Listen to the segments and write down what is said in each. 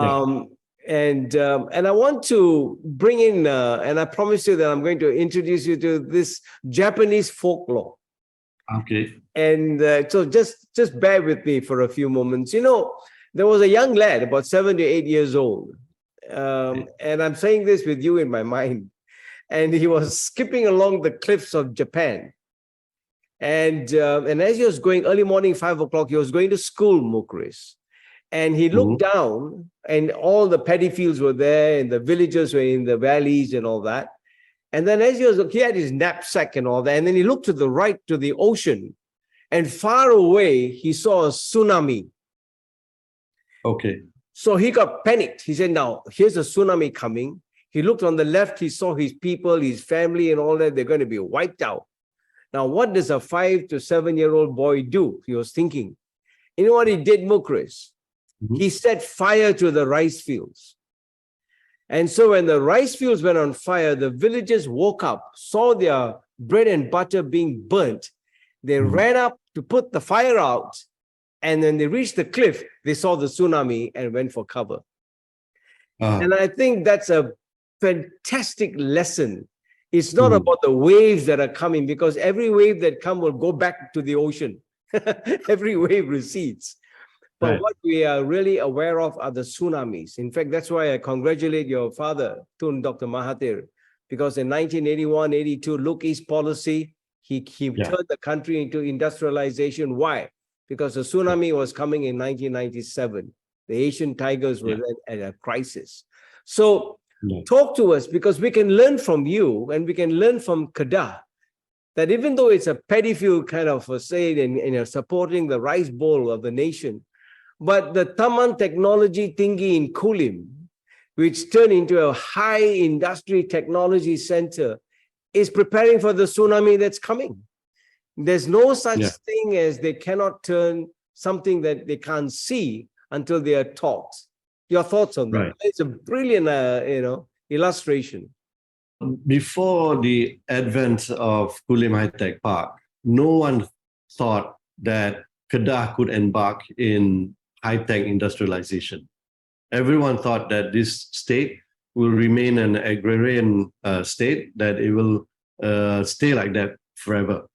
Yeah. And I want to bring in, and I promise you that I'm going to introduce you to this Japanese folklore. Okay. And so just bear with me for a few moments. You know, there was a young lad, about 7 to 8 years old. And I'm saying this with you in my mind. And he was skipping along the cliffs of Japan. And as he was going early morning, 5 o'clock, he was going to school, Mukhriz. And he looked down, and all the paddy fields were there, and the villages were in the valleys and all that. And then as he had his knapsack and all that, and then he looked to the right to the ocean, and far away, he saw a tsunami. Okay. So he got panicked. He said, now, here's a tsunami coming. He looked on the left, he saw his people, his family and all that, they're going to be wiped out. Now, what does a 5 to 7-year-old boy do? He was thinking. You know what he did, Mukhriz? He set fire to the rice fields. And so when the rice fields went on fire, the villagers woke up, saw their bread and butter being burnt. They ran up to put the fire out. And when they reached the cliff, they saw the tsunami and went for cover. And I think that's a fantastic lesson. It's not about the waves that are coming, because every wave that comes will go back to the ocean. Every wave recedes. But what we are really aware of are the tsunamis. In fact, that's why I congratulate your father, Dr. Mahathir, because in 1981-82, Look East policy, he turned the country into industrialization. Why? Because the tsunami was coming in 1997. The Asian tigers were at a crisis. So talk to us, because we can learn from you, and we can learn from Kedah, that even though it's a paddy field kind of a say in supporting the rice bowl of the nation, but the Taman Technology thingy in Kulim, which turned into a high industry technology center, is preparing for the tsunami that's coming. There's no such thing as they cannot turn something that they can't see until they are taught. Your thoughts on that? It's a brilliant, illustration. Before the advent of Kulim High-Tech Park, no one thought that Kedah could embark in high-tech industrialization. Everyone thought that this state will remain an agrarian state, that it will stay like that forever.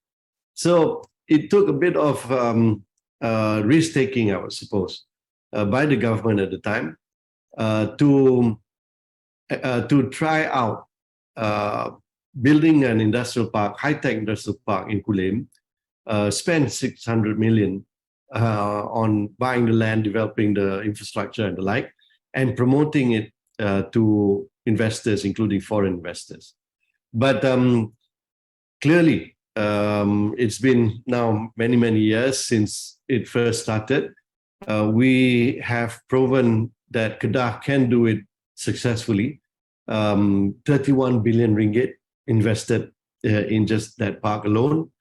So it took a bit of risk-taking, I would suppose, by the government at the time to try out building an industrial park, high-tech industrial park in Kulim, spend 600 million on buying the land, developing the infrastructure and the like, and promoting it to investors, including foreign investors. But clearly, it's been now many, many years since it first started. We have proven that Kedah can do it successfully. 31 billion ringgit invested in just that park alone.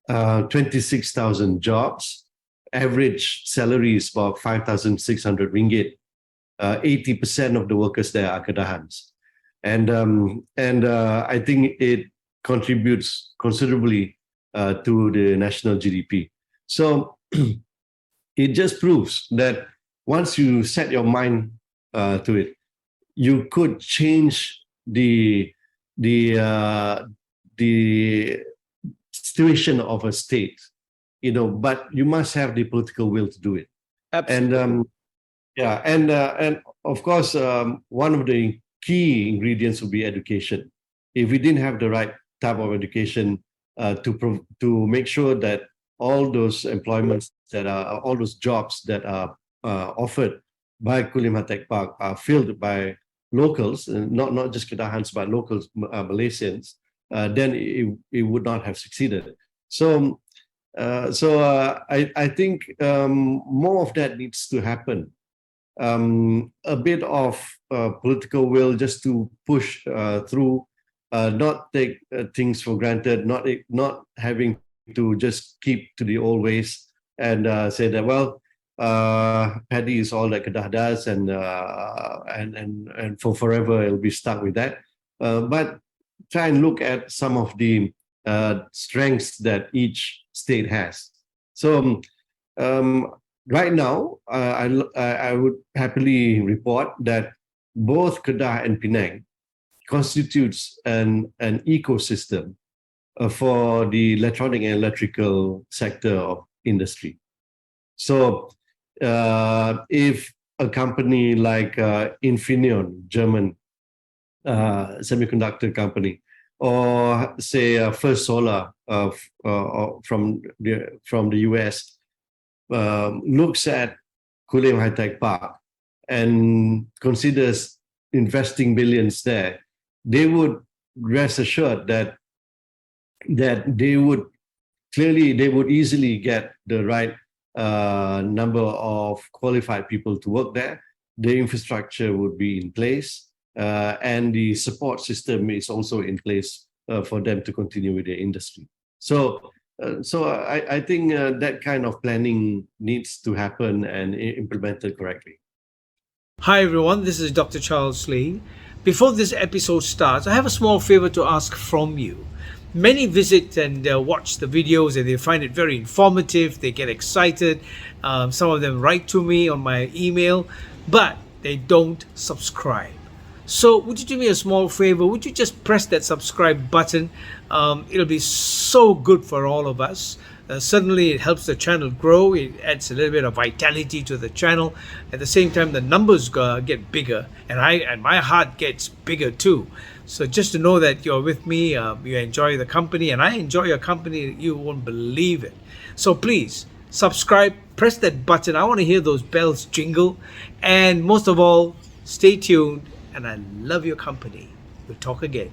26,000 jobs. Average salary is about 5,600 ringgit. 80% of the workers there are Kedahans. And I think it contributes considerably to the national GDP. So it just proves that once you set your mind to it, you could change the situation of a state, but you must have the political will to do it. Absolutely. And of course, one of the key ingredients would be education. If we didn't have the right type of education to make sure that all those employments all those jobs that are offered by Kulim High-Tech Park are filled by locals, not just Kedahans, but locals, Malaysians, then it would not have succeeded. So I think more of that needs to happen. A bit of political will just to push through, not take things for granted, not having to just keep to the old ways and say that, well, paddy is all that Kedah does, and for forever it'll be stuck with that. But try and look at some of the strengths that each state has. So right now, I would happily report that both Kedah and Penang constitutes an ecosystem for the electronic and electrical sector of industry. So if a company like Infineon, German semiconductor company, or say First Solar from the US looks at Kulim High Tech Park and considers investing billions there, they would rest assured that they would easily get the right number of qualified people to work there. The infrastructure would be in place, and the support system is also in place for them to continue with their industry. So I think that kind of planning needs to happen and implemented correctly. Hi everyone, this is Dr. Charles Lee. Before this episode starts, I have a small favor to ask from you. Many visit and watch the videos and they find it very informative, they get excited. Some of them write to me on my email, but they don't subscribe. So would you do me a small favor? Would you just press that subscribe button? It'll be so good for all of us. Certainly it helps the channel grow. It adds a little bit of vitality to the channel. At the same time, the numbers get bigger, and my heart gets bigger too. So just to know that you're with me, you enjoy the company, and I enjoy your company, you won't believe it. So please subscribe, press that button. I want to hear those bells jingle, and most of all, stay tuned. And I love your company. We'll talk again.